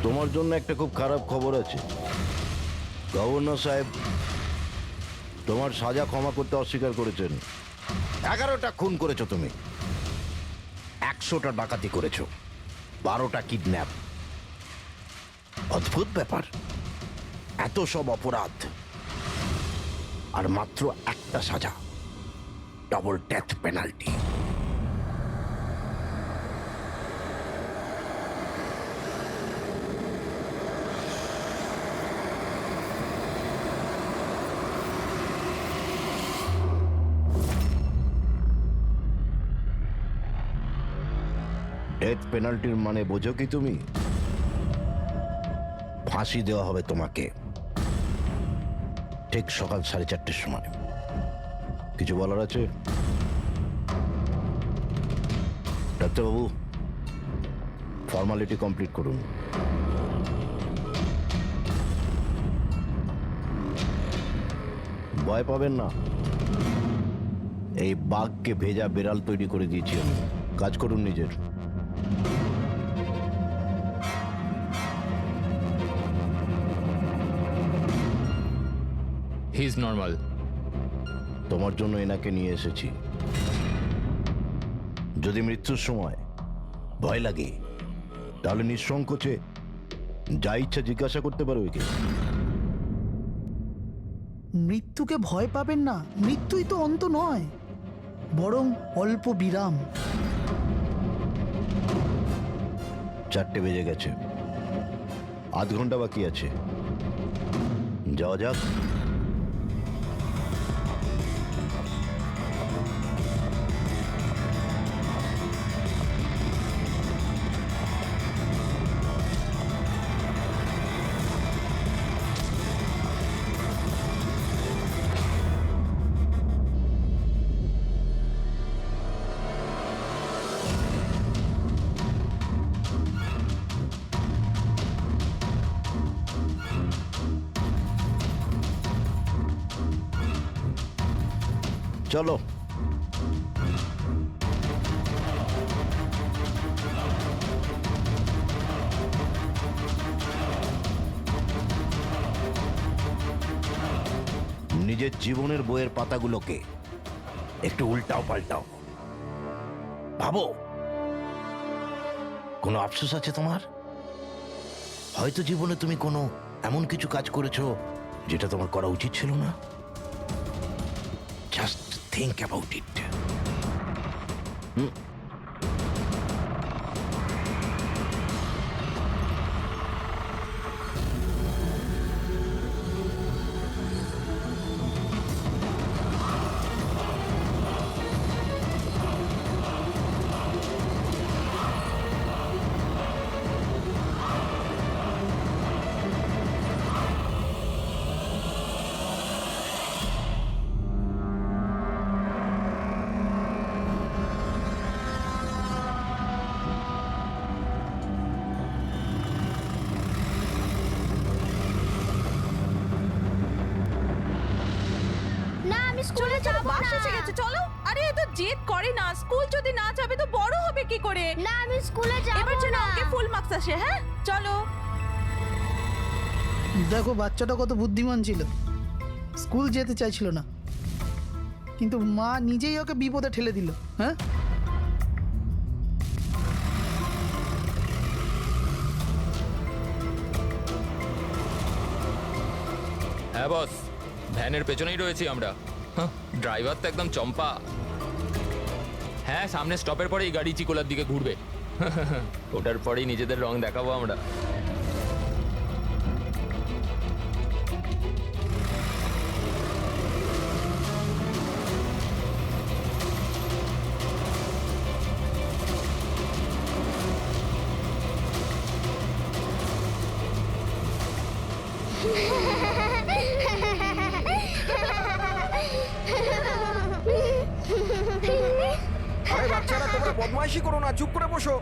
তোমার জন্য একটা খুব খারাপ খবর আছে। গভর্নর সাহেব তোমার সাজা ক্ষমা করতে অস্বীকার করেছেন। 11টা খুন করেছো তুমি, 100টা ডাকাতি করেছো, 12টা কিডন্যাপ। অদ্ভুত ব্যাপার, এত সব অপরাধ আর মাত্র একটা সাজা, ডবল ডেথ পেনাল্টি। ডেথ পেনাল্টির মানে বোঝো কি তুমি? ফাঁসি দেওয়া হবে তোমাকে ঠিক সকাল 4:30টার সময়। কিছু বলার আছে ডাক্তারবাবু? ফর্মালিটি কমপ্লিট করুন। ভয় পাবেন না, এই বাঘকে ভেজা বেড়াল তৈরি করে দিয়েছি আমি। কাজ করুন নিজের। He is normal. তোমার জন্য এনাকে নিয়ে এসেছি। যদি মৃত্যুর সময় ভয় লাগে তাহলে নিঃসংকোচে যা ইচ্ছা জিজ্ঞাসা করতে পারো একে। মৃত্যুকে ভয় পাবেন না, মৃত্যুই তো অন্ত নয়, বরং অল্প বিরাম। 4টে বেজে গেছে, আধ ঘন্টা বাকি আছে, যাওয়া যাক। চলো। নিজের জীবনের বইয়ের পাতাগুলোকে একটু উল্টাও পাল্টাও, ভাবো কোনো আফসোস আছে তোমার? হয়তো জীবনে তুমি কোনো এমন কিছু কাজ করেছো যেটা তোমার করা উচিত ছিল না। Just think about it. না আমি স্কুলে যাব না। বাস এসে গেছে, চলো। আরে এ তো জেদ করে না, স্কুল যদি না যাবে তো বড় হবে কি করে? না আমি স্কুলে যাব এবার যেন না। ওকে ফুল মার্কস আসে। হ্যাঁ চলো। দেখো বাচ্চাটা কত বুদ্ধিমান ছিল, স্কুল যেতে চাইছিল না, কিন্তু মা নিজেই ওকে বিপদে ঠেলে দিল। হ্যাঁ, হ্যাঁ বস, ভ্যানের পেছনেই রয়েছি আমরা। ড্রাইভার তো একদম চম্পা। হ্যাঁ, সামনে স্টপের পরেই গাড়ি চিকোলার দিকে ঘুরবে। ওটার পরেই নিজেদের রং দেখাবো আমরা। আরে বাচ্চারা, তোমরা বদমাইশি করো না, চুপ করে বসো।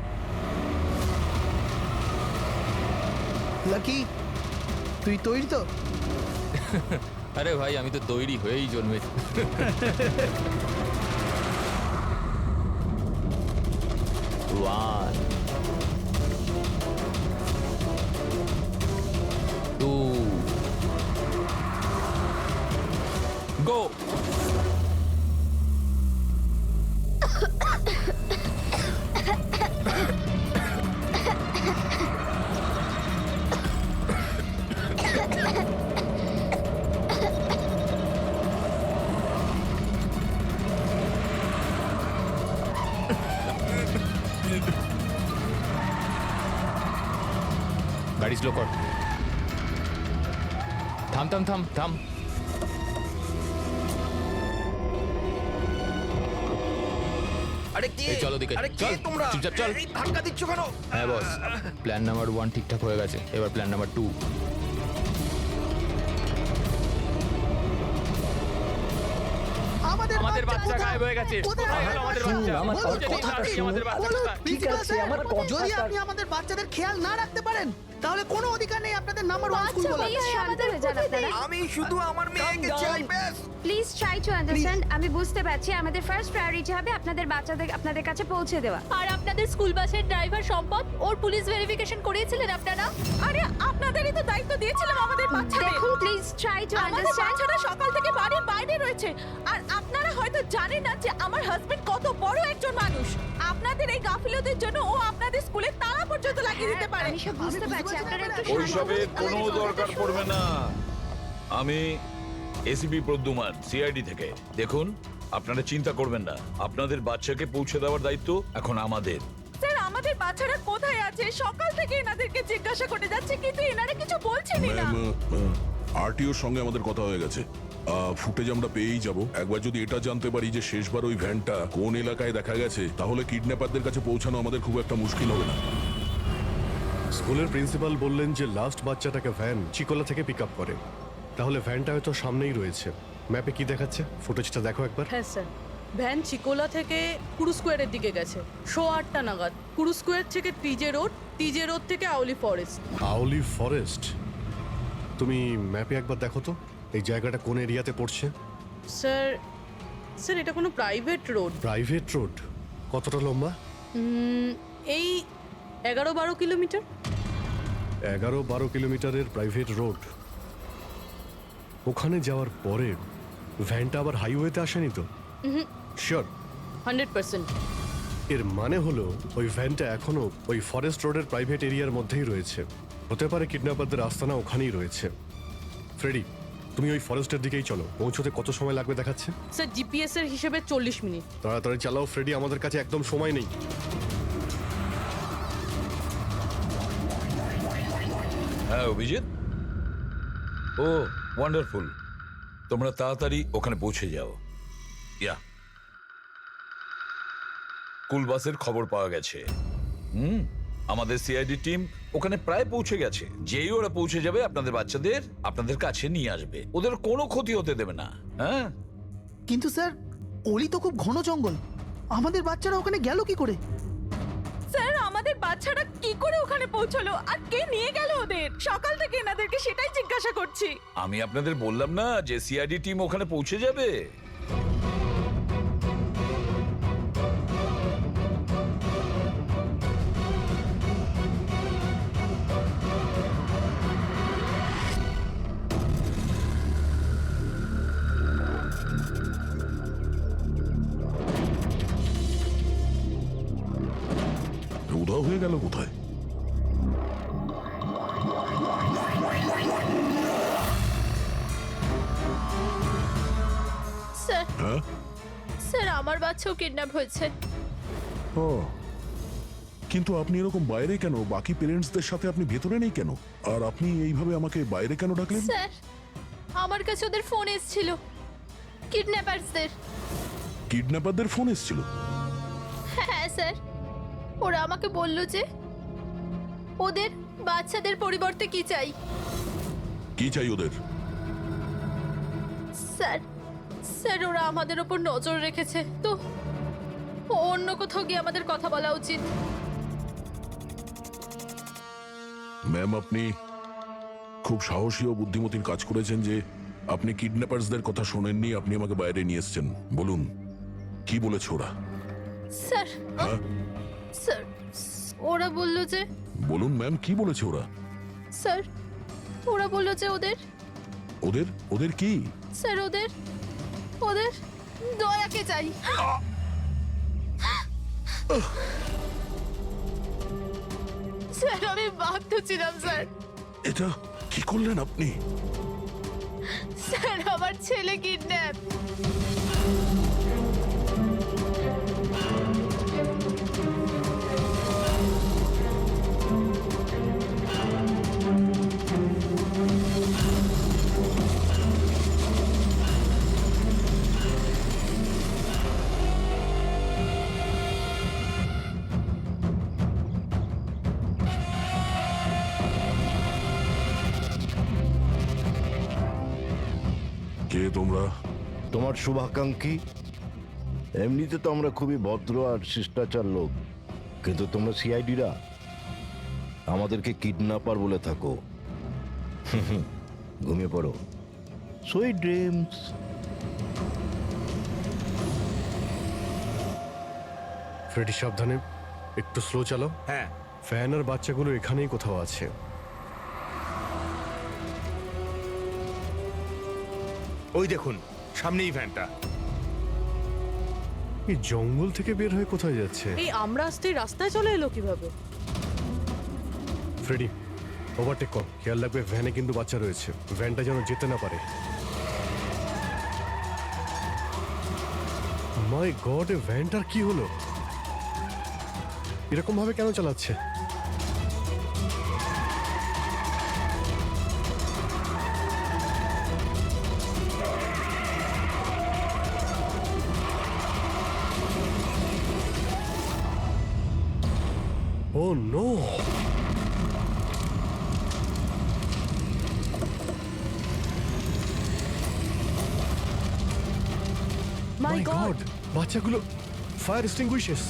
লাকি তুই তৈরি তো? আরে ভাই, আমি তো তৈরি হয়েই জন্মেছি। One. গো। গাড়ি স্লো কর। থাম থাম থাম থাম। আরে কে? এই চল ওদিকে, আরে কে চল, তোমরা? চুপচাপ চল। এই ধাক্কা দিচ্ছ কেন? হ্যাঁ বস, প্ল্যান নাম্বার 1 ঠিকঠাক হয়ে গেছে, এবার প্ল্যান নাম্বার 2। আমাদের বাচ্চা গায়েব হয়ে গেছে। কোথায় গেল আমাদের বাচ্চা? আমার খুঁজে নিন তাড়াতাড়ি আমাদের বাচ্চাটা। ঠিক আছে, যদি আপনি আমাদের বাচ্চাদের খেয়াল না রাখতে পারেন তাহলে কোনো অধিকার নেই আপনাদের নাম্বার 1 স্কুল বলার। প্লিজ শান্ত হয়ে যান আপনারা। আমি শুধু আমার মেয়েকে চাই ব্যাস। Please try to understand. আমি বুঝতে পারছি আমাদের ফার্স্ট প্রায়োরিটি হবে আপনাদের বাচ্চাদের আপনাদের কাছে পৌঁছে দেওয়া। আর আপনাদের স্কুল বাসের ড্রাইভার সম্পদ ওর পুলিশ ভেরিফিকেশন করিয়েছিলেন আপনারা? আরে আপনাদেরই তো দায়িত্ব দিয়েছিলাম আমাদের বাচ্চাদের। দেখুন প্লিজ ট্রাই টু আমাদের আন্ডারস্ট্যান্ড। বাচ্চারা সকাল থেকে বাড়ির বাইরে রয়েছে আর আপনারা হয়তো জানেন না যে আমার হাজবেন্ড কত বড় একজন মানুষ। আপনাদের এই গাফিলতির জন্য ও আপনাদের স্কুলে তালা পর্যন্ত লাগিয়ে দিতে পারে। আমি সব বুঝতে পারছি, আপনারা একটু শান্ত ওইসবের হন। কোনো দরকার পড়বে না। আমি এসিপি প্রদ্যুমান, সিআইডি থেকে। দেখুন, আপনারা চিন্তা করবেন না, আপনাদের বাচ্চাকে পৌঁছে দেওয়ার দায়িত্ব এখন আমাদের। স্যার আমাদের বাচ্চারা কোথায় আছে? সকাল থেকে এনাদেরকে জিজ্ঞাসা করে যাচ্ছে কিন্তু এনারা কিছু বলছেনই না। আরটিওর সঙ্গে আমাদের কথা হয়ে গেছে। ফুটেজ আমরা পেয়েই যাব। একবার যদি এটা জানতে পারি যে শেষবার ওই ভ্যানটা কোন এলাকায় দেখা গেছে, তাহলে কিডন্যাপারদের কাছে পৌঁছানো আমাদের খুব একটা মুশকিল হবে না। স্কুলের প্রিন্সিপাল বললেন যে লাস্ট বাচ্চাটাকে ভ্যান চিকোলা থেকে পিক আপ করে, তাহলে ভ্যানটা হয়তো সামনেই রয়েছে। ম্যাপে কি দেখাচ্ছে? ফুটেজটা দেখো একবার। হ্যাঁ স্যার, ভ্যান চিকোলা থেকে কুরু স্কোয়ারের দিকে গেছে 8:30 নাগাদ। কুরু স্কোয়ার থেকে টিজে রোড থেকে আউলি ফরেস্ট। আউলি ফরেস্ট? তুমি ম্যাপে একবার দেখো তো এই জায়গাটা কোন এরিয়াতে পড়ছে। স্যার এটা কোনো প্রাইভেট রোড। Private road? কতটা লম্বা? এই 11-12 কিলোমিটার। 11-12 কিলোমিটারের প্রাইভেট রোড। ওখানে যাওয়ার পরে ভ্যানটা আবার হাইওয়েতে আসেনি তো? শিওর? 100%। এর মানে হলো ওই ভ্যানটা এখনো ওই ফরেস্ট রোডের প্রাইভেট এরিয়ার মধ্যেই রয়েছে। হতে পারে কিডন্যাপারদের আস্তানা ওখানেই রয়েছে। ফ্রেডি, তুমি ওই ফরেস্টের দিকেই চলো। পৌঁছতে কত সময় লাগবে দেখাচ্ছে? স্যার জিপিএস এর হিসেবে 40 মিনিট। তাড়াতাড়ি চালাও ফ্রেডি, আমাদের কাছে একদম সময় নেই। হ্যাঁ অভিজিৎ, ও ওয়ান্ডারফুল। তোমরা তাড়াতাড়ি ওখানে পৌঁছে যাও। ইয়া, স্কুল বাসের খবর পাওয়া গেছে। আমাদের সিআইডি টিম ওখানে প্রায় পৌঁছে গেছে। যেই ওরা পৌঁছে যাবে আপনাদের বাচ্চাদের আপনাদের কাছে নিয়ে আসবে। ওদের কোনো ক্ষতি হতে দেবে না। হ্যাঁ, কিন্তু স্যার অলি তো খুব ঘন জঙ্গল, আমাদের বাচ্চারা ওখানে গেল কি করে? স্যার আমাদের বাচ্চারা কি করে ওখানে পৌঁছলো আর কে নিয়ে গেল ওদের? সকাল থেকে এনাদেরকে সেটাই জিজ্ঞাসা করছি। আমি আপনাদের বললাম না যে সিআইডি টিম ওখানে পৌঁছে যাবে। উধাও হয়ে গেল কোথায়? স্যার হ্যাঁ? স্যার আমার বাচ্চাও কিডন্যাপ হয়েছে। ও, কিন্তু আপনি এরকম বাইরে কেন? বাকি পেরেন্টসদের সাথে আপনি ভেতরে নেই কেন? আর আপনি এইভাবে আমাকে বাইরে কেন ডাকলেন? স্যার আমার কাছে ওদের ফোন এসেছিল, কিডন্যাপারসদের। কিডন্যাপারদের ফোন এসেছিল? হ্যাঁ স্যার, ওরা আমাকে বলল যে ওদের বাচ্চাদের পরিবর্তে কি চাই। কি চাই ওদের? স্যার ওরা আমাদের ওপর নজর রেখেছে, তো অন্য কোথাও গিয়ে আমাদের কথা বলা উচিত। ম্যাম, আপনি খুব সাহসী ও বুদ্ধিমতীর কাজ করেছেন যে আপনি কিডন্যাপারসদের কথা শোনেননি, আপনি আমাকে বাইরে নিয়ে এসেছেন। বলুন, কি বলেছে ওরা? স্যার হ্যাঁ? স্যার ওরা বলল যে, বলুন ম্যাম, কি বলেছে ওরা? স্যার ওরা বলল যে ওদের ওদের ওদের কি? স্যার ওদের দয়াকে চাই। স্যার আমি বাধ্য ছিলাম স্যার। এটা কি করলেন আপনি? স্যার আমার ছেলে কিডন্যাপ। কে তোমরা? তোমার শুভাকাঙ্ক্ষী। এমনিতে তো আমরা খুবই ভদ্র আর শিষ্টাচার লোক, কিন্তু তোমরা সিআইডিরা আমাদেরকে কিডন্যাপার বলে থাকো। ঘুমিয়ে পড়ো, সুইট ড্রিমস। ফ্রেডি সাবধানে, একটু স্লো চালাও। হ্যাঁ ফ্যান আর বাচ্চাগুলো এখানেই কোথাও আছে। ওই দেখুন সামনেই ভ্যানটা। এই জঙ্গল থেকে বের হয়ে কোথায় যাচ্ছে? এই আমরা আসতেই রাস্তায় চলে এলো কিভাবে? ফ্রেডি ওভারটেক কর, খেয়াল রাখবে ভ্যানে কিন্তু বাচ্চা রয়েছে, ভ্যানটা যেন যেতে না পারে। মাই গড, এ ভ্যানটার কি হলো? এরকম ভাবে কেন চালাচ্ছে? ও নো! মাই মাই গড! গড, বাচ্চাগুলো ফায়ার এক্সটিংগুইশার্স।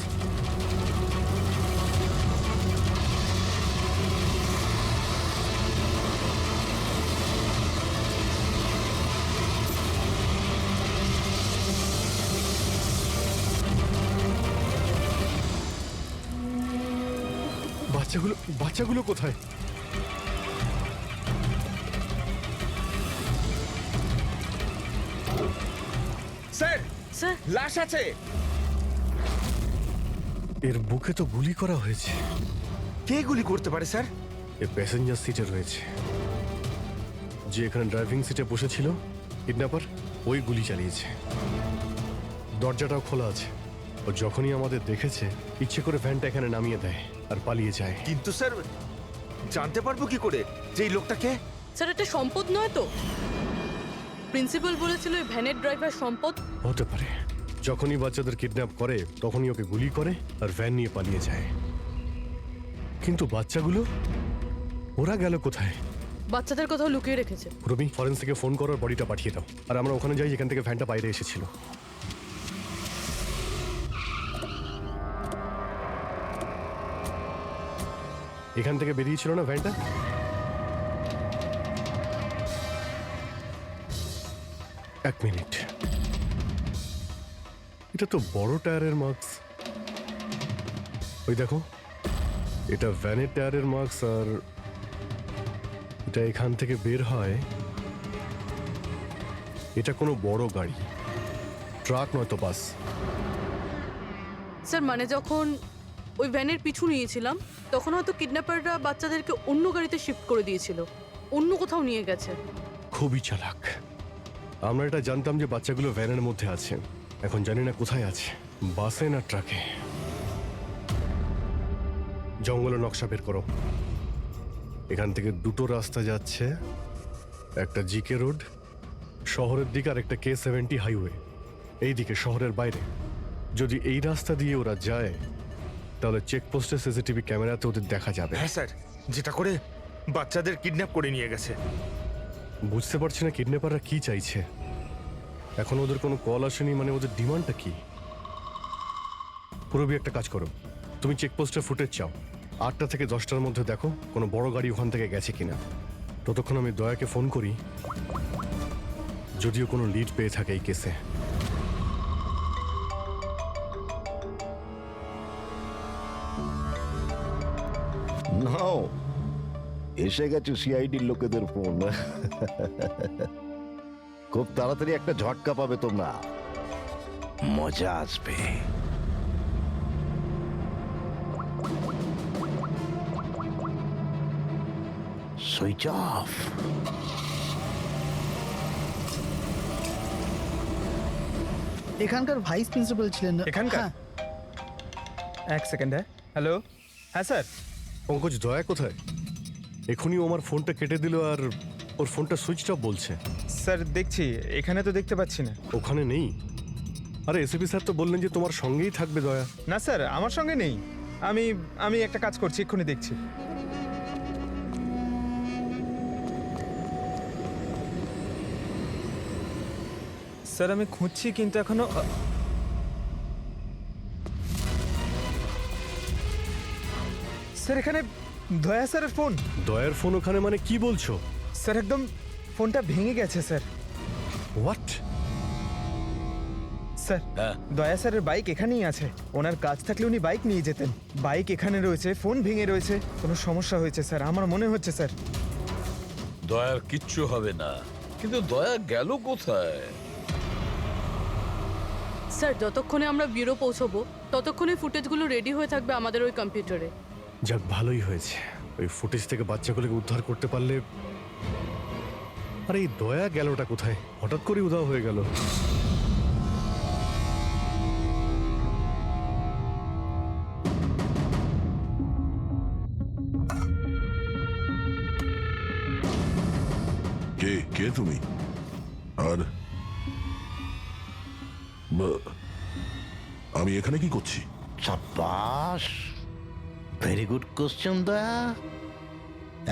বাচ্চাগুলো কোথায়? স্যার স্যার লাশ আছে। এর বুকে তো গুলি করা হয়েছে। কে গুলি করতে পারে স্যার? এ প্যাসেঞ্জার সিটে রয়েছে। যে এখানে ড্রাইভিং সিটে বসেছিল কিডন্যাপার, ওই গুলি চালিয়েছে। দরজাটাও খোলা আছে। ও যখনই আমাদের দেখেছে ইচ্ছে করে ভ্যানটা এখানে নামিয়ে দেয় আর পালিয়ে যায়। কিন্তু স্যার জানতে পারবো কি করে যে এই লোকটাকে? স্যার এটা সম্পদ নয় তো? প্রিন্সিপাল বলেছিল এই ভ্যানের ড্রাইভার সম্পদ। হতে পারে। যখনই বাচ্চাদের কিডন্যাপ করে তখনই ওকে গুলি করে আর ভ্যান নিয়ে পালিয়ে যায়। কিন্তু বাচ্চাগুলো ওরা গেল কোথায়? বাচ্চাদের কোথাও লুকিয়ে রেখেছে। রবি, ফরেন্সিকে ফোন করো, বডিটা পাঠিয়ে দাও। আর আমরা ওখানে যাই যেখান থেকে ভ্যানটা বাইরে এসেছিল। এখান থেকে বেরিয়েছিল না ভ্যানটা? এক মিনিট, এটা তো বড় টায়ারের মার্কস। ওই দেখো, এটা ভ্যানের টায়ারের মার্কস। আর এটা এখান থেকে বের হয়। এটা কোনো বড় গাড়ি, ট্রাক নয়তো বাস। স্যার মানে যখন ওই ভ্যানের পিছু নিয়েছিলাম তখন হয়তো কিডন্যাপাররা বাচ্চাদেরকে অন্য গাড়িতে শিফট করে দিয়েছিল, অন্য কোথাও নিয়ে গেছে। খুবই চালাক। আমরা এটা জানতাম যে বাচ্চাগুলো ভ্যানের মধ্যে আছে, এখন জানি না কোথায় আছে, বাসে না ট্রাকে। জঙ্গলের নকশা বের করো। এখান থেকে দুটো রাস্তা যাচ্ছে, একটা জিকে রোড শহরের দিকে আর একটা K70 হাইওয়ে এই দিকে শহরের বাইরে। যদি এই রাস্তা দিয়ে ওরা যায় তাহলে চেকপোস্টে সিসিটিভি ক্যামেরাতে ওদের দেখা যাবে। হ্যাঁ স্যার, যেটা করে বাচ্চাদের কিডন্যাপ করে নিয়ে গেছে। বুঝতে পারছি না কিডন্যাপাররা কি চাইছে। এখন ওদের কোনো কল আসেনি, মানে ওদের ডিমান্ডটা কি? পুরবি একটা কাজ করো, তুমি চেকপোস্টের ফুটেজ চাও, 8টা থেকে 10টার মধ্যে দেখো কোনো বড় গাড়ি ওখান থেকে গেছে কিনা। ততক্ষণ আমি দয়াকে ফোন করি, যদিও কোনো লিড পেয়ে থাকে এই কেসে। নাও, এসে গেছে সিআইডির লোকেদের ফোন। খুব তাড়াতাড়ি একটা ঝটকা পাবে তোমরা, মজা আসবে। Switch off. এখানকার ভাইস প্রিন্সিপাল ছিলেন। এখানকার? হ্যাঁ, এক সেকেন্ড। হ্যালো, হ্যাঁ স্যার। পঙ্কজ, দয়া কোথায়? এখনই ও আমার ফোনটা কেটে দিল আর ওর ফোনটা সুইচ অফ বলছে। স্যার দেখছি, এখানে তো দেখতে পাচ্ছি না। ওখানে নেই? আরে এসিপি স্যার তো বললেন যে তোমার সঙ্গেই থাকবে দয়া। না স্যার, আমার সঙ্গে নেই। আমি একটা কাজ করছি, এক্ষুনি দেখছি। স্যার আমি খুঁজছি কিন্তু এখনো স্যার এখানে দয়া স্যারের ফোন। দয়ার ফোন ওখানে মানে কি বলছো? স্যার একদম ফোনটা ভেঙে গেছে স্যার। হোয়াট? স্যার হ্যাঁ। দয়া স্যারের বাইক এখানেই আছে। ওনার কাজ থাকলে উনি বাইক নিয়ে যেতেন। বাইক এখানে রয়েছে, ফোন ভেঙে রয়েছে। কোনো সমস্যা হয়েছে স্যার, আমার মনে হচ্ছে স্যার। দয়ার কিচ্ছু হবে না, কিন্তু দয়া গেল কোথায়? স্যার যতক্ষণে আমরা ব্যুরো পৌঁছবো ততক্ষণে ফুটেজগুলো রেডি হয়ে থাকবে আমাদের ওই কম্পিউটারে। যাক, ভালোই হয়েছে। ওই ফুটেজ থেকে বাচ্চাগুলোকে উদ্ধার করতে পারলে। আরে এই দয়া গেলটা কোথায়? হঠাৎ করে উধাও হয়ে গেল। কে কে তুমি? আর আমি এখানে কি করছি? সাব্বাস, ভেরি গুড কোশ্চেন দয়া।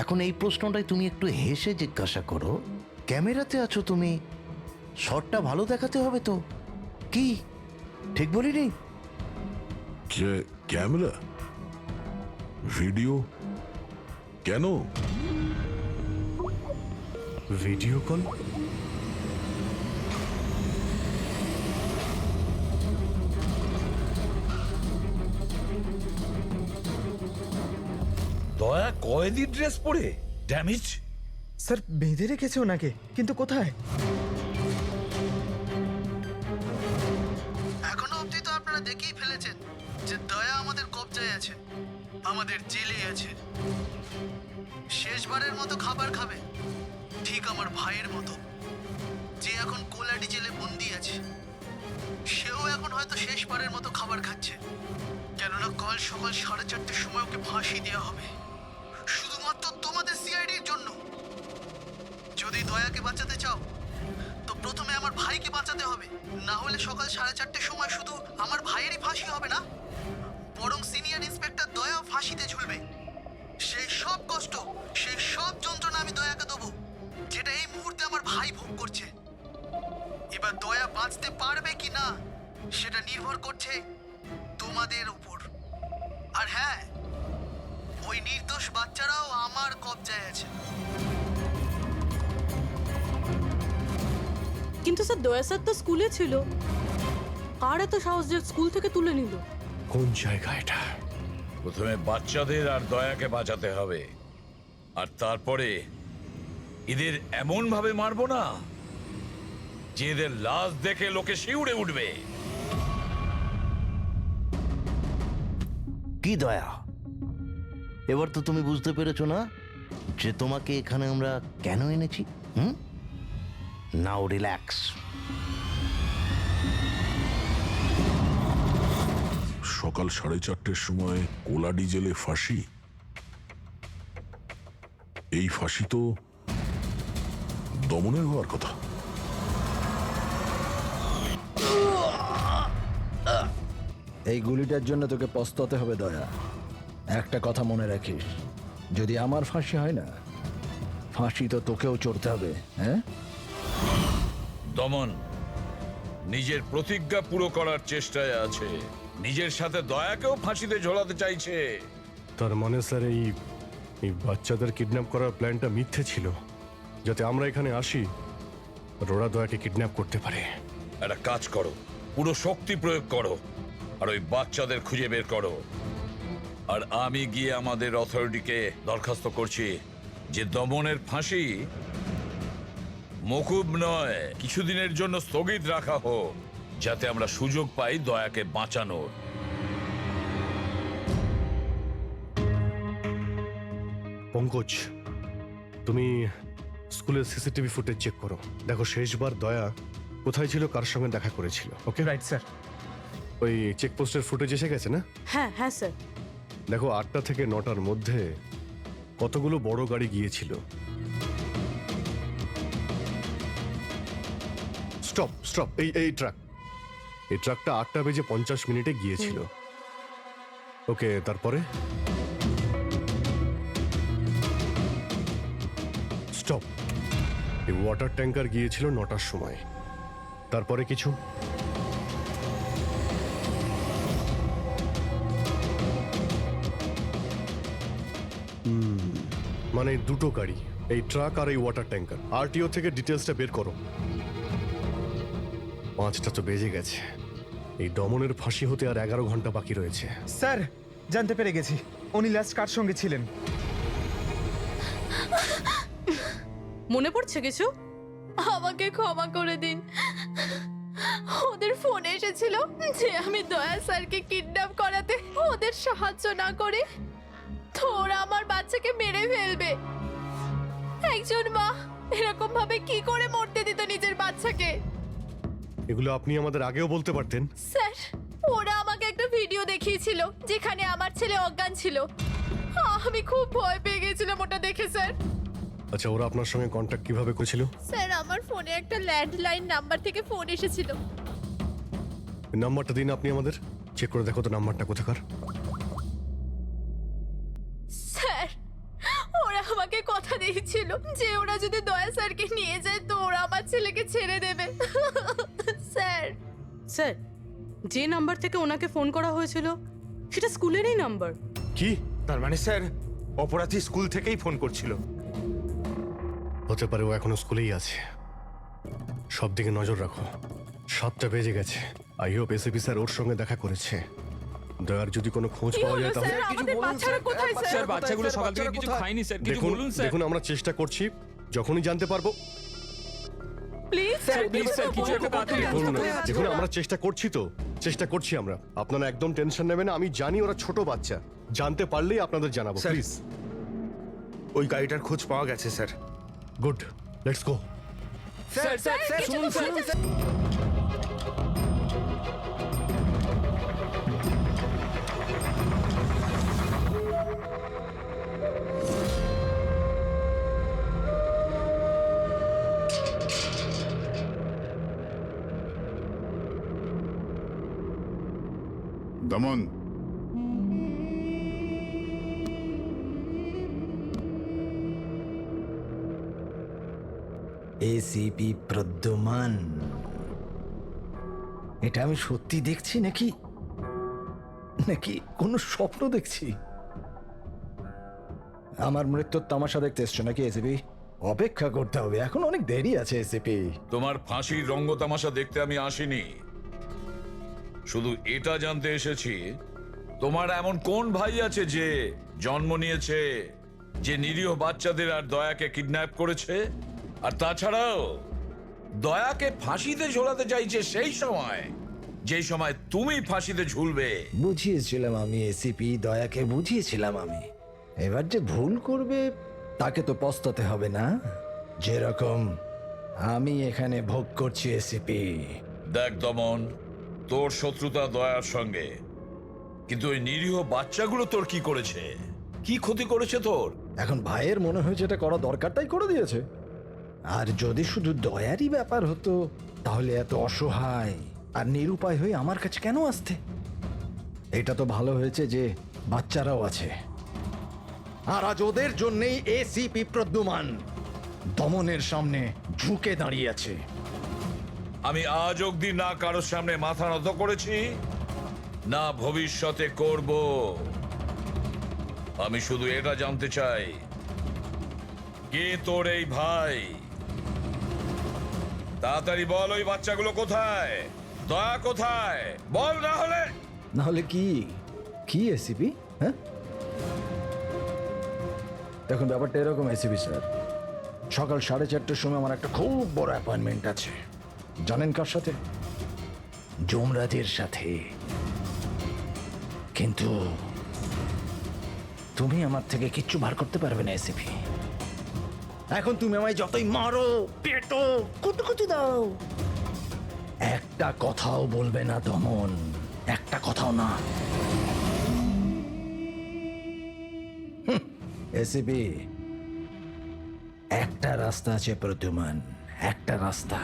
এখন এই প্রশ্নটাই তুমি একটু হেসে জিজ্ঞাসা করো। ক্যামেরাতে আছো তুমি, শটটা ভালো দেখাতে হবে তো। কি ঠিক বলিনি? ক্যামেরা, ভিডিও, কেন? Video call? দয়া কয়েদি ড্রেস পরে ড্যামেজ। স্যার বেঁধে রেখেছে ওনাকে, কিন্তু কোথায়? এখনো অবধি তো আপনারা দেখেই ফেলেছেন যে দয়া আমাদের কবজায় আছে, আমাদের জেলে আছে। শেষবারের মতো খাবার খাবে, ঠিক আমার ভাইয়ের মতো, যে এখন কোলাডি জেলে বন্দি আছে। সেও এখন হয়তো শেষবারের মতো খাবার খাচ্ছে, কেননা কাল সকাল 4:30টার সময় ওকে ফাঁসি দেওয়া হবে, শুধুমাত্র তোমাদের সিআইডির জন্য। যদি দয়াকে বাঁচাতে চাও তো প্রথমে আমার ভাইকে বাঁচাতে হবে, না হলে সকাল 4:30টার সময় শুধু আমার ভাইয়েরই ফাঁসি হবে না, বরং সিনিয়র ইন্সপেক্টর দয়াও ফাঁসিতে ঝুলবে। সেই সব কষ্ট, সেই সব যন্ত্রণা আমি দয়াকে দেবো, যেটা এই মুহূর্তে আমার ভাই ভোগ করছে। এবার দয়া বাঁচতে পারবে কি না সেটা নির্ভর করছে তোমাদের উপর। আর হ্যাঁ, ওই নির্দোষ বাচ্চারাও আমার কবজায় আছে। কিন্তু স্যার দয়া স্যার তো স্কুলে ছিল, কার এত সাহস যে স্কুল থেকে তুলে নিল? কোন জায়গা এটা? প্রথমে বাচ্চাদের আর দয়াকে বাঁচাতে হবে, আর তারপরে এদের এমন ভাবে মারবো না যে এদের লাশ দেখে লোকে শিউরে উঠবে। কি দয়া, এবার তো তুমি বুঝতে পেরেছো না যে তোমাকে এখানে আমরা কেন এনেছি? নাও রিল্যাক্স। সকাল 4:30টার সময় কোলাডি জেলে ফাঁসি? এই ফাঁসি তো দমনের হওয়ার কথা। এই গুলিটার জন্য তোকে পস্তাতে হবে দয়া। একটা কথা মনে রাখিস, যদি আমার ফাঁসি হয় না, ফাঁসি তো তোকেও চড়তে হবে। হ্যাঁ, দমন নিজের প্রতিজ্ঞা পুরো করার চেষ্টায় আছে, নিজের সাথে দয়াকেও ফাঁসিতে ঝোলাতে চাইছে। তার মানে স্যার এই বাচ্চাদের কিডন্যাপ করার প্ল্যানটা মিথ্যে ছিল, যাতে আমরা এখানে আসি আর ওরা দয়াকে কিডন্যাপ করতে পারে। একটা কাজ করো, পুরো শক্তি প্রয়োগ করো আর ওই বাচ্চাদের খুঁজে বের করো। আর আমি গিয়ে আমাদের অথরিটিকে দরখাস্ত করছি যে দমনের ফাঁসি মকুব নয়, কিছুদিনের জন্য স্থগিত রাখা হোক, যাতে আমরা সুযোগ পাই দয়াকে বাঁচানোর। পঙ্কজ, তুমি স্কুলের সিসিটিভি ফুটেজ চেক করো, দেখো শেষবার দয়া কোথায় ছিল, কার সঙ্গে দেখা করেছিল। ওকে, রাইট স্যার। ওই চেকপোস্টের ফুটেজ এসে গেছে না? হ্যাঁ হ্যাঁ স্যার। দেখো 8টা থেকে 9টার মধ্যে কতগুলো বড় গাড়ি গিয়েছিল। স্টপ স্টপ, এই ট্রাকটা 8টা বেজে 50 মিনিটে গিয়েছিল। ওকে, তারপরে স্টপ, এই ওয়াটার ট্যাঙ্কার গিয়েছিল 9টার সময়। তারপরে কিছু? মানে দুটো গাড়ি, এই ট্রাক আর এই ওয়াটার ট্যাঙ্কার। আরটিও থেকে ডিটেলসটা বের করো। 5টা তো বেজে গেছে, এই দমনের ফাঁসি হতে আর 11 ঘন্টা বাকি রয়েছে। স্যার, জানতে পেরে গেছি উনি লাস্ট কার সঙ্গে ছিলেন। মনে পড়ছে কিছু? আমাকে ক্ষমা করে দিন। ওদের ফোন এসেছিল যে আমি দয়া স্যারকে কিডন্যাপ করাতে ওদের সাহায্য না করে তো ওরা আমার বাচ্চাকে মেরে ফেলবে। একজন মা এরকম ভাবে কি করে মরতে দিত নিজের বাচ্চাকে? এগুলো আপনি আমাদের আগেও বলতে পারতেন। স্যার, ওরা আমাকে একটা ভিডিও দেখিয়েছিল যেখানে আমার ছেলে অজ্ঞান ছিল। আমি খুব ভয় পেয়ে গেছিলাম ওটা দেখে স্যার। আচ্ছা, ওরা আপনার সঙ্গে কন্ট্যাক্ট কিভাবে করেছিল? স্যার, আমার ফোনে একটা ল্যান্ডলাইন নাম্বার থেকে ফোন এসেছিল। নাম্বারটা দিন আপনি আমাদের, চেক করে দেখো তো নাম্বারটা কোথাকার। স্যার, ওরা আমাকে কথা দিয়েছিল যে ওরা যদি দয়া স্যারকে নিয়ে যায় তো ওরা আমার ছেলেকে ছেড়ে দেবে। স্যার, স্যার, যে নাম্বার থেকে ওনাকে ফোন করা হয়েছিল সেটা স্কুলেরই নাম্বার। কি? তার মানে স্যার, অপরাধী স্কুল থেকেই ফোন করছিল। হতে পারে ও এখনো স্কুলেই আছে। সব দিকে নজর রাখো। 7টা বেজে গেছে। আই হোপ এসিপি স্যার ওর সঙ্গে দেখা করেছে। দয়ার যদি কোনো খোঁজ কি পাওয়া হলো যায় তাহলে স্যার? আমাদের বাচ্চারা কোথায় স্যার? স্যার বাচ্চাগুলো সকাল থেকে কিছু খায়নি স্যার, কিছু দেখুন বলুন স্যার। দেখুন, আমরা চেষ্টা করছি, যখনই জানতে পারবো। প্লিজ স্যার প্লিজ স্যার, কিছু একটা তাড়াতাড়ি দেখুন দেখুন, আমরা চেষ্টা করছি আমরা। আপনারা একদম টেনশন নেবেন না, আমি জানি ওরা ছোট বাচ্চা। জানতে পারলেই আপনাদের জানাবো, স্যার। প্লিজ। ওই গাড়িটার খোঁজ পাওয়া গেছে sir. Good, let's go. Sir sir sir শুনুন স্যার। দমন, এসিপি প্রদ্যুমান, এটা আমি সত্যি দেখছি নাকি নাকি কোনো স্বপ্ন দেখছি? আমার মৃত্যুর তামাশা দেখতে এসছো নাকি এসিপি? অপেক্ষা করতে হবে, এখন অনেক দেরি আছে এসিপি। তোমার ফাঁসির রঙ্গতামাশা দেখতে আমি আসিনি, শুধু এটা জানতে এসেছি তোমার এমন কোন ভাই আছে যে জন্ম নিয়েছে, যে নিরীহ বাচ্চাদের আর দয়াকে কিডন্যাপ করেছে, আর তাছাড়াও দয়াকে ফাঁসিতে ঝোলাতে চাইছে সেই সময় যেই সময় তুমি ফাঁসিতে ঝুলবে। বুঝিয়েছিলাম আমি এসিপি, দয়াকে বুঝিয়েছিলাম আমি। এবার যে ভুল করবে তাকে তো পস্তাতে হবে না, যেরকম আমি এখানে ভোগ করছি এসিপি। দেখ দমন, তোর শত্রুতা দয়ার সঙ্গে, কিন্তু ওই নিরীহ বাচ্চাগুলো তোর কি করেছে, কি ক্ষতি করেছে তোর? এখন ভাইয়ের মনে হয়েছে এটা করা দরকার তাই করে দিয়েছে। আর যদি শুধু দয়ারই ব্যাপার হতো তাহলে এত অসহায় আর নিরুপায় হয়ে আমার কাছে কেন আসতে? এটা তো ভালো হয়েছে যে বাচ্চারাও আছে, আর আজ ওদের জন্যই এসিপি প্রদ্যুমান দমনের সামনে ঝুঁকে দাঁড়িয়ে আছে। আমি আজ অব্দি না কারোর সামনে মাথা নত করেছি, না ভবিষ্যতে করব। আমি শুধু এটা জানতে চাই, কে তোর এই ভাই? তাড়াতাড়ি বল, ওই বাচ্চাগুলো কোথায়? দয়া কোথায়? বল, না হলে কি কি এসিপি? হ্যাঁ, দেখুন ব্যাপারটা এরকম এসিপি স্যার, সকাল 4:30টার সময় আমার একটা খুব বড় অ্যাপয়েন্টমেন্ট আছে। জানেন কার সাথে? যমরাজের সাথে। কিন্তু তুমি আমার থেকে কিচ্ছু বার করতে পারবে না এসিপি। এখন তুমি আমায় যতই মারো, পেটো, কুটুকুটি দাও, একটা কথাও বলবে না দমন, একটা কথাও না। এসিপি, একটা রাস্তা আছে প্রদ্যুমান, একটা রাস্তা।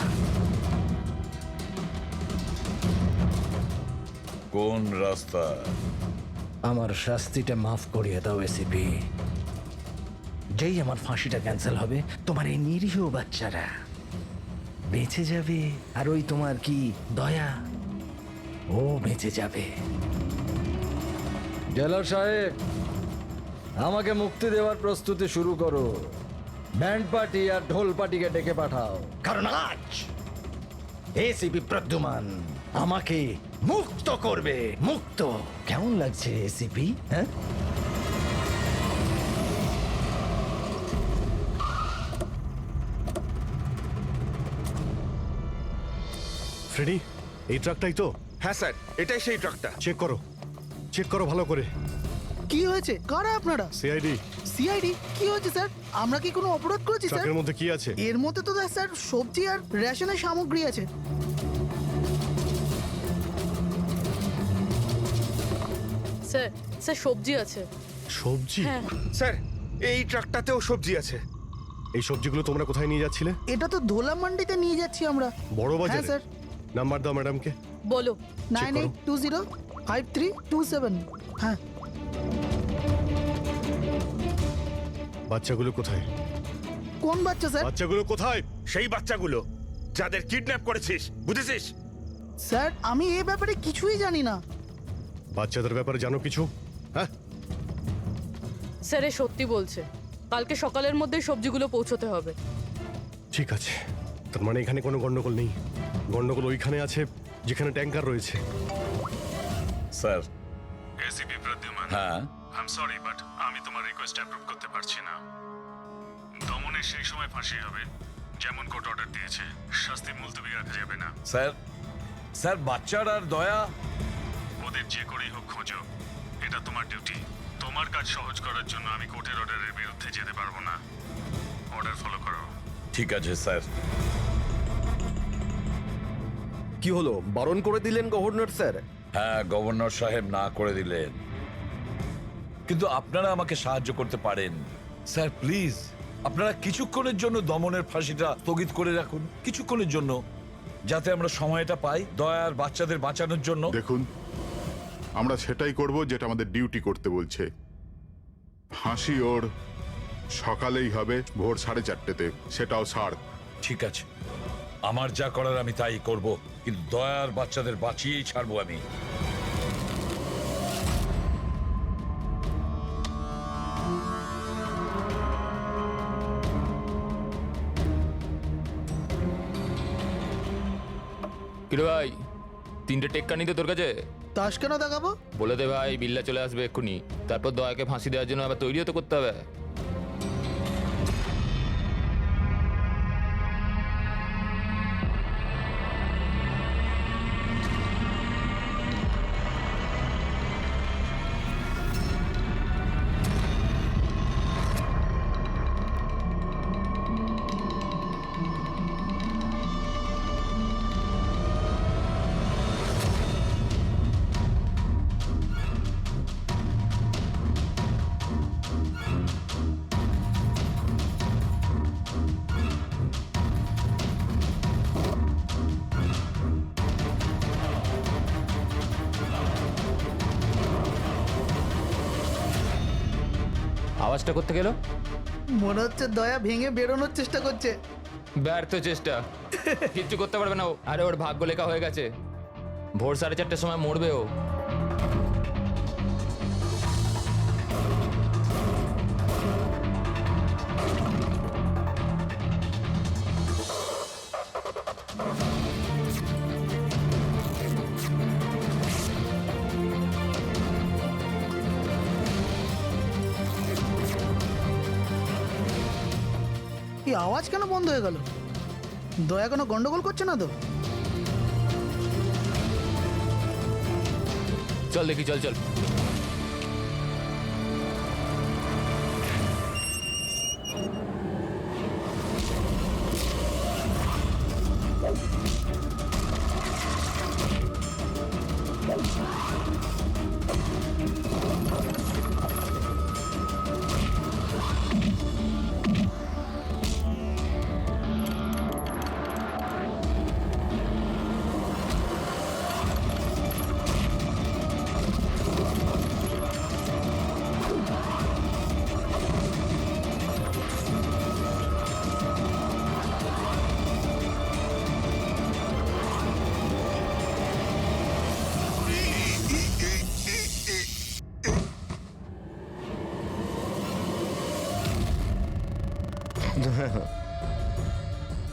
কোন রাস্তা? আমার শাস্তিটা মাফ করিয়ে দাও এসিপি। যেই আমার ফাঁসিটা ক্যান্সেল হবে, তোমার এই নিরীহ বাচ্চারা বেঁচে যাবে, আর ওই তোমার কি দয়া, ও বেঁচে যাবে। জেলার সাহেব, আমাকে মুক্তি দেওয়ার প্রস্তুতি শুরু করো। ব্যান্ড পার্টি আর ঢোল পার্টিকে ডেকে পাঠাও, কারণ আজ এসিপি প্রদ্যুমান আমাকে মুক্ত করবে। মুক্ত কেমন লাগছে এসিপি? হ্যাঁ, ফ্রেডি, এই ট্রাকটাই তো? হ্যাঁ স্যার, এটাই সেই ট্রাকটা। চেক করো ভালো করে। কি হয়েছে? কারা আপনারা? সিআইডি। সিআইডি? কি হয়েছে স্যার? আমরা কি কোনো অপরাধ করেছি স্যার? ট্রাকের মধ্যে কি আছে? এর মধ্যে তো স্যার সবজি আর রেশনের সামগ্রী আছে। স্যার, স্যার সবজি আছে। সবজি? হ্যাঁ। স্যার, এই ট্রাকটাতেও সবজি আছে। এই সবজিগুলো তোমরা কোথায় নিয়ে যাচ্ছিলে? এটা তো ধোলা মান্ডিতে নিয়ে যাচ্ছি আমরা। বড় হ্যাঁ বাজারে? স্যার। নাম্বার দাও ম্যাডামকে। বলো। 98205327। হ্যাঁ। বাচ্চাগুলো কোথায়? কোন বাচ্চা স্যার? বাচ্চাগুলো কোথায়? সেই বাচ্চাগুলো যাদের কিডন্যাপ করেছিস, বুঝেছিস? স্যার, আমি এই ব্যাপারে কিছুই জানি না। বাচ্চাদের ব্যাপারে জানো কিছু? হ্যাঁ, স্যার এ সত্যি বলছে। কালকে সকালের মধ্যেই সবজিগুলো পৌঁছতে হবে। ঠিক আছে। তার মানে এখানে কোনো গন্ডগোল নেই। গন্ডগোল ওইখানে আছে যেখানে ট্যাঙ্কার রয়েছে। স্যার। এসিপি প্রদ্যুমান, হ্যাঁ, আই এম সরি বাট আমি তোমার রিকোয়েস্ট অ্যাপ্রুভ করতে পারছি না। দমনের সেই সময় ফাঁসি হবে যেমন কোর্ট অর্ডার দিয়েছে, শাস্তি মুলতবি রাখা যাবে না। স্যার বাচ্চার আর দয়া, ওদের যে করেই হোক খোঁজো, এটা তোমার ডিউটি। তোমার কাজ সহজ করার জন্য আমি কোর্টের অর্ডারের বিরুদ্ধে যেতে পারবো না। অর্ডার ফলো করো। ঠিক আছে স্যার। কি হলো, বারণ করে দিলেন গভর্নর স্যার? হ্যাঁ, গভর্নর সাহেব না করে দিলেন, কিন্তু আপনারা আমাকে সাহায্য করতে পারেন। স্যার প্লিজ, আপনারা কিছুক্ষণের জন্য দমনের ফাঁসিটা স্থগিত করে রাখুন, কিছুক্ষণের জন্য, যাতে আমরা সময়টা পাই দয়ার বাচ্চাদের বাঁচানোর জন্য। দেখুন, আমরা সেটাই করব যেটা আমাদের ডিউটি করতে বলছে। ফাঁসি ওর সকালেই হবে, ভোর 4:30-তে, সেটাও ছাড়। ঠিক আছে, আমার যা করার আমি তাই করব, কিন্তু দয়ার বাচ্চাদের বাঁচিয়েই ছাড়বো আমি। কিরে ভাই, 3টে টেক্কা নিতে তোর কাছে? তাস কেন দেখাবো? বলে দে ভাই, বিল্লা চলে আসবে এক্ষুনি। তারপর দয়াকে ফাঁসি দেওয়ার জন্য আবার তৈরিও তো করতে হবে। আওয়াজটা করতে গেল, মনে হচ্ছে দয়া ভেঙে বেরোনোর চেষ্টা করছে। ব্যর্থ চেষ্টা, কিচ্ছু করতে পারবে না ও। আরে ওর ভাগ্য লেখা হয়ে গেছে, ভোর 4:30টার সময় মরবে ও। আওয়াজ কেন বন্ধ হয়ে গেল? দয়া কোনো গন্ডগোল করছে না তো? চল দেখি, চল চল।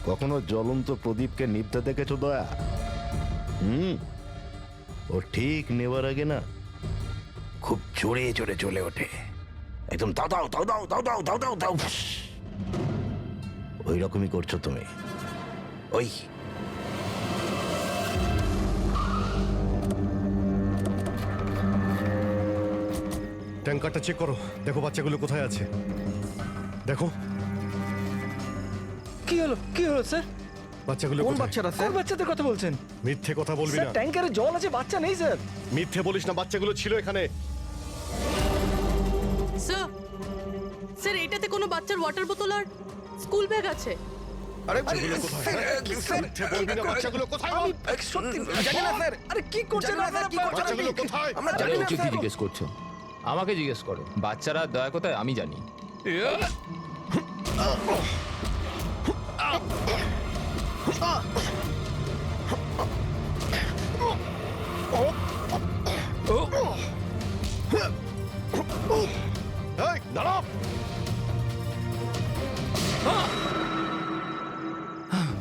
কখনো জ্বলন্ত প্রদীপকে নিভতে দেখেছো দয়া? ও ঠিক নেবার আগে না খুব জোরে জোরে জ্বলে ওঠে, একদম দাও দাও দাও দাও দাও দাও দাও দাও দাও। ওই রকমই করছো তুমি। ওই ট্যাঙ্কারটা চেক করো, দেখো বাচ্চাগুলো কোথায় আছে। দেখো কি হলো, কি হলো স্যার? বাচ্চাগুলো কোন কোথায়? বাচ্চারা স্যার? কোন বাচ্চাদের কথা বলছেন? মিথ্যে কথা বলবি স্যার না। ট্যাঙ্কারে জল আছে, বাচ্চা নেই স্যার। মিথ্যে বলিস না, বাচ্চাগুলো ছিল এখানে। স্যার, স্যার এটাতে কোনো বাচ্চার ওয়াটার বোতল আর স্কুল ব্যাগ আছে। বাচ্চাগুলো কোথায়? মিথ্যে বলবি না, বাচ্চাগুলো কোথায় বল? সত্যি জানি না স্যার। আরে কি করছেন আপনারা? বাচ্চাগুলো কোথায়? আমরা আরে জানি না ওকে কি স্যার। জিজ্ঞেস করছো? আমাকে জিজ্ঞেস করো। বাচ্চারা দয়া কোথায় আমি জানি। এই, দাঁড়াও।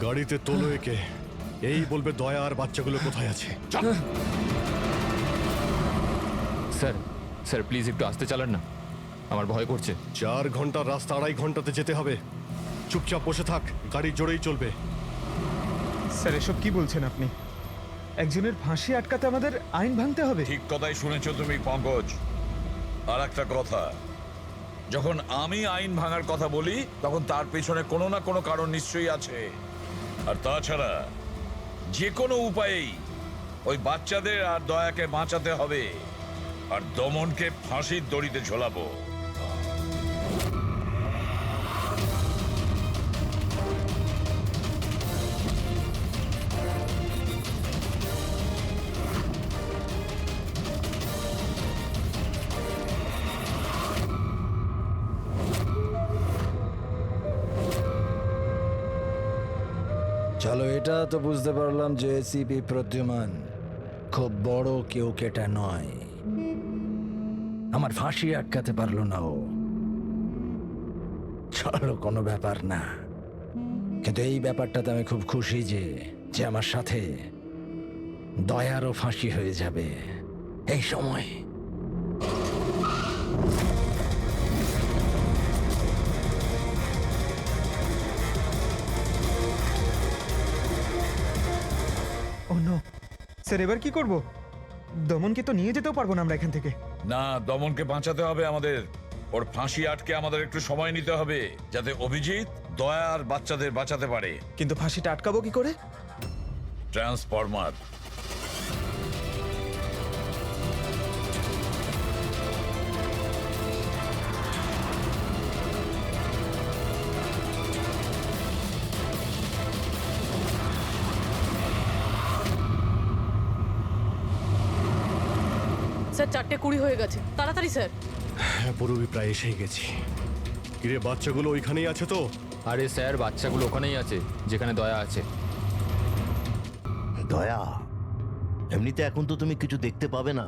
গাড়িতে তোলো একে, এই বলবে দয়া আর বাচ্চাগুলো কোথায় আছে। স্যার, স্যার প্লিজ একটু আস্তে চালান না, আমার ভয় করছে। 4 ঘন্টার রাস্তা 2.5 ঘন্টাতে যেতে হবে। চুপচাপ বসে থাক, গাড়ি জোরেই চলবে। স্যার এসব কি বলছেন আপনি? একজনের ফাঁসি আটকাতে আমাদের আইন ভাঙতে হবে? ঠিক কথাই শুনেছো তুমি পঙ্কজ। আর একটা কথা, যখন আমি আইন ভাঙার কথা বলি তখন তার পেছনে কোনো না কোনো কারণ নিশ্চয়ই আছে। আর তাছাড়া যে কোনো উপায়েই ওই বাচ্চাদের আর দয়াকে বাঁচাতে হবে, আর দমনকে ফাঁসির দড়িতে ঝোলাবো। চলো, এটা তো বুঝতে পারলাম যে এসিপি প্রদ্যুমান খুব বড় কেউ কেটা নয়। আমার ফাঁসি আটকাতে পারলো না ও। চলো, কোনো ব্যাপার না। কিন্তু এই ব্যাপারটাতে আমি খুব খুশি যে যে আমার সাথে দয়ারও ফাঁসি হয়ে যাবে এই সময়। ও নো স্যার, এবার কি করব? দমনকে তো নিয়ে যেতেও পারবো না আমরা এখান থেকে। না, দমনকে বাঁচাতে হবে আমাদের। ওর ফাঁসি আটকে আমাদের একটু সময় নিতে হবে, যাতে অভিজিৎ দয়া আর বাচ্চাদের বাঁচাতে পারে। কিন্তু ফাঁসিটা আটকাবো কি করে? ট্রান্সফরমার। স্যার 4:20 হয়ে গেছে, তাড়াতাড়ি স্যার। হ্যাঁ, পুরোই প্রায় এসেই গেছি। কিরে, বাচ্চাগুলো ওইখানেই আছে তো? আরে স্যার, বাচ্চাগুলো ওখানেই আছে যেখানে দয়া আছে। দয়া, এমনিতে এখন তো তুমি কিছু দেখতে পাবে না,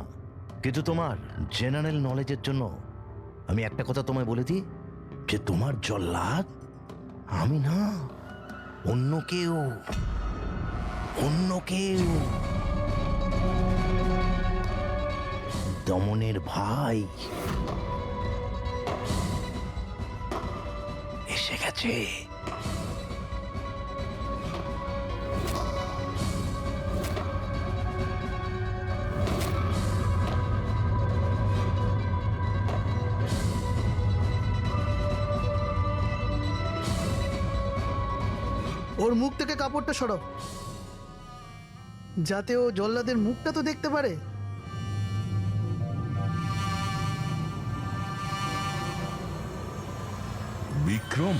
কিন্তু তোমার জেনারেল নলেজের জন্য আমি একটা কথা তোমায় বলে দিই, যে তোমার জল্লাদ আমি না, অন্য কেউ, অন্য কেউ। দমনের ভাই এসে গেছে। ওর মুখ থেকে কাপড়টা সরাও, যাতে ও জল্লাদের মুখটা তো দেখতে পারে। বিক্রম,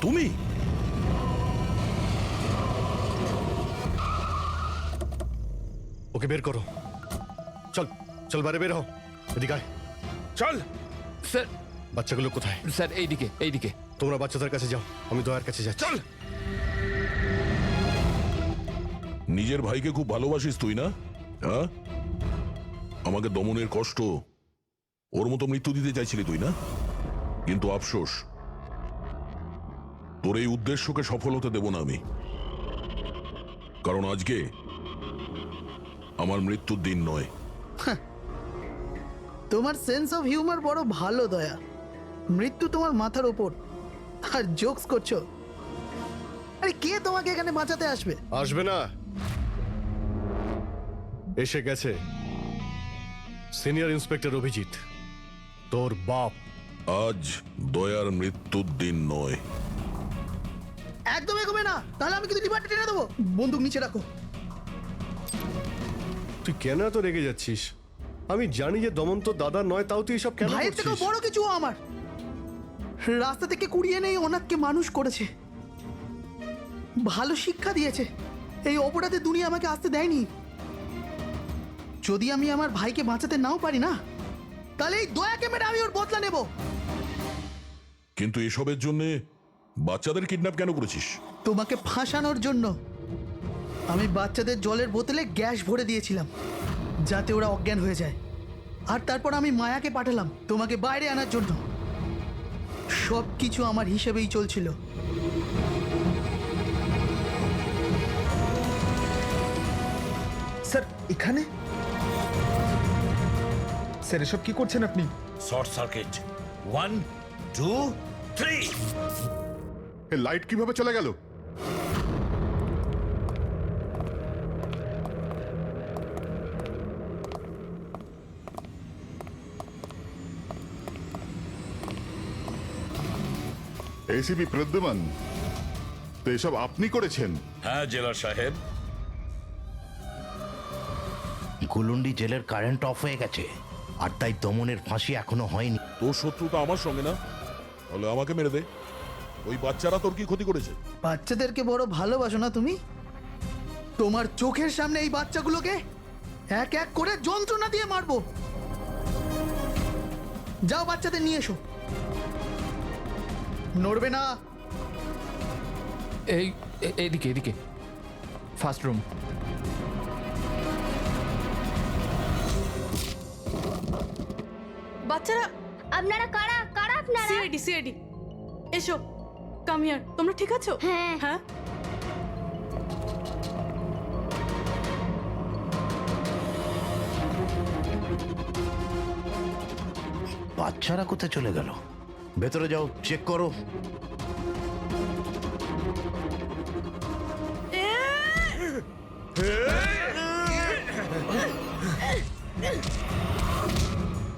তুমি? ওকে বের করো। চল চল, বাইরে বের হও। এদিকে আয়। চল। স্যার বাচ্চাগুলো কোথায়? স্যার এইদিকে এইদিকে। তোমরা বাচ্চাদের কাছে যাও, আমি দয়ার কাছে যাচ্ছি। চল। নিজের ভাইকে খুব ভালোবাসিস তুই না? হ্যাঁ, আমাকে দমনের কষ্ট, ওর মতো মৃত্যু দিতে চাইছিলি তুই না? কিন্তু আফসোস, তোর এই উদ্দেশ্যকে সফল হতে দেব না আমি। কারণ আজকে আমার মৃত্যুর দিন নয়। তোমার সেন্স অফ হিউমার বড় ভালো দয়া। মৃত্যু তোমার মাথার ওপর আর জোকস করছো। আরে কে তোমাকে এখানে বাঁচাতে আসবে? আসবে না, এসে গেছে সিনিয়র ইন্সপেক্টর অভিজিৎ, তোর বাপ। আজ দয়ার মৃত্যুর দিন নয়। একদম এগোবে না, তাহলে আমি কিন্তু ডিপার্টমেন্টে টেনে দেবো। বন্দুক নিচে রাখো। তুই কেন এত রেগে যাচ্ছিস? আমি জানি যে দমন তো দাদা নয়, তাও তুই এসব কেন ভাইয়ের থেকেও করছিস? বড় কিছু ও আমার। রাস্তা থেকে কুড়িয়ে নেই অনাথকে মানুষ করেছে, ভালো শিক্ষা দিয়েছে। এই অপরাধে দুনিয়া আমাকে আসতে দেয়নি। যদি আমি আমার ভাইকে বাঁচাতে নাও পারি না, তাহলে এই দয়াকে মেরে আমি ওর বদলা নেব। কিন্তু এসবের জন্য বাচ্চাদের কিডন্যাপ কেন করেছিস? তোমাকে ফাঁসানোর জন্য। আমি বাচ্চাদের জলের বোতলে গ্যাস ভরে দিয়েছিলাম যাতে ওরা অজ্ঞান হয়ে যায়, আর তারপর আমি মায়াকে পাঠালাম তোমাকে বাইরে আনার জন্য। সব কিছু আমার হিসেবেই চলছিল। স্যার এখানে? স্যার এসব কি করছেন আপনি? Short circuit. 1 2 3। এই লাইট কিভাবে চলে গেল? এসিপি প্রদ্যুমান, তো এসব আপনি করেছেন? হ্যাঁ জেলার সাহেব। গুলুন্ডি জেলের কারেন্ট অফ হয়ে গেছে, আর তাই দমনের ফাঁসি এখনো হয়নি। তোর শত্রুতা আমার সঙ্গে না, তাহলে আমাকে মেরে দে। ওই বাচ্চারা তোর কি ক্ষতি করেছে? বাচ্চাদেরকে বড় ভালোবাসো না তুমি? তোমার চোখের সামনে এই বাচ্চাগুলোকে এক এক করে যন্ত্রণা দিয়ে মারবো। যাও বাচ্চাদের নিয়ে এসো। নড়বে না। এইদিকে এইদিকে, ফার্স্ট রুম। বাচ্চারা, আপনারা কারা কারা আপনারা? সিআইডি সিআইডি, এসো, কাম হিয়ার। তোমরা ঠিক আছো? হ্যাঁ। হ্যাঁ। বাচ্চারা কোথায় চলে গেল? ভেতরে যাও, চেক করো।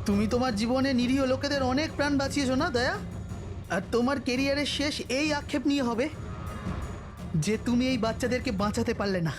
তুমি তোমার জীবনে নিরীহ লোকেদের অনেক প্রাণ বাঁচিয়েছো না দয়া? আর তোমার কেরিয়ারের শেষ এই আক্ষেপ নিয়ে হবে যে তুমি এই বাচ্চাদেরকে বাঁচাতে পারলে না।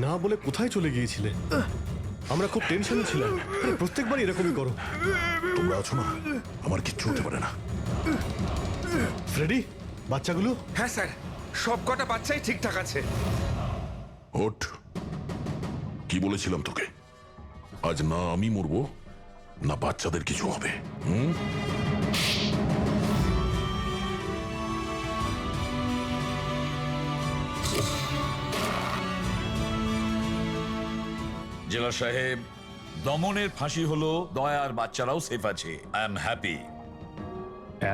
না বলে কোথায় চলে গিয়েছিলে? আমরা খুব টেনশনে ছিলাম। আরে প্রত্যেকবার এরকমই করো। তোমরা আছো না, আমার কিচ্ছু হতে পারে না। ফ্রেডি, বাচ্চাগুলো? হ্যাঁ স্যার, সব কটা বাচ্চাই ঠিকঠাক আছে। ওঠ, কি বলেছিলাম তোকে? আজ না আমি মরবো, না বাচ্চাদের কিছু হবে। জেলা সাহেব, দমনের ফাঁসি হলো, দয়ার বাচ্চারাও সেফ আছে। I am happy.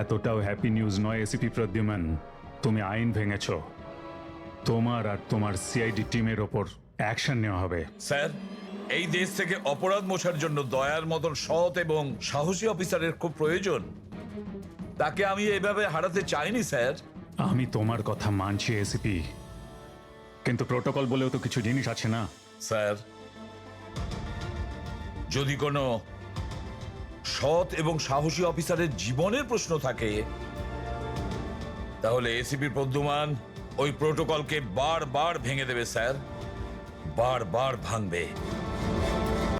এতটাও হ্যাপি নিউজ নয় এসিপি প্রদ্যুম্ন। তুমি আইন ভেঙেছ, তোমার আর তোমার সিআইডি টিমের ওপর অ্যাকশন নেওয়া হবে। স্যার, এই দেশ থেকে অপরাধ মোছার জন্য দয়ার মতন সৎ এবং সাহসী অফিসারের খুব প্রয়োজন। তাকে আমি এভাবে হারাতে চাইনি স্যার। আমি তোমার কথা মানছি এসিপি, কিন্তু প্রোটোকল বলেও তো কিছু জিনিস আছে না? স্যার, যদি কোনো সৎ এবং সাহসী অফিসারের জীবনের প্রশ্ন থাকে, তাহলে এসিপি প্রদ্যুম্ন ওই প্রোটোকলকে বারবার ভেঙে দেবে স্যার, বারবার ভাঙবে।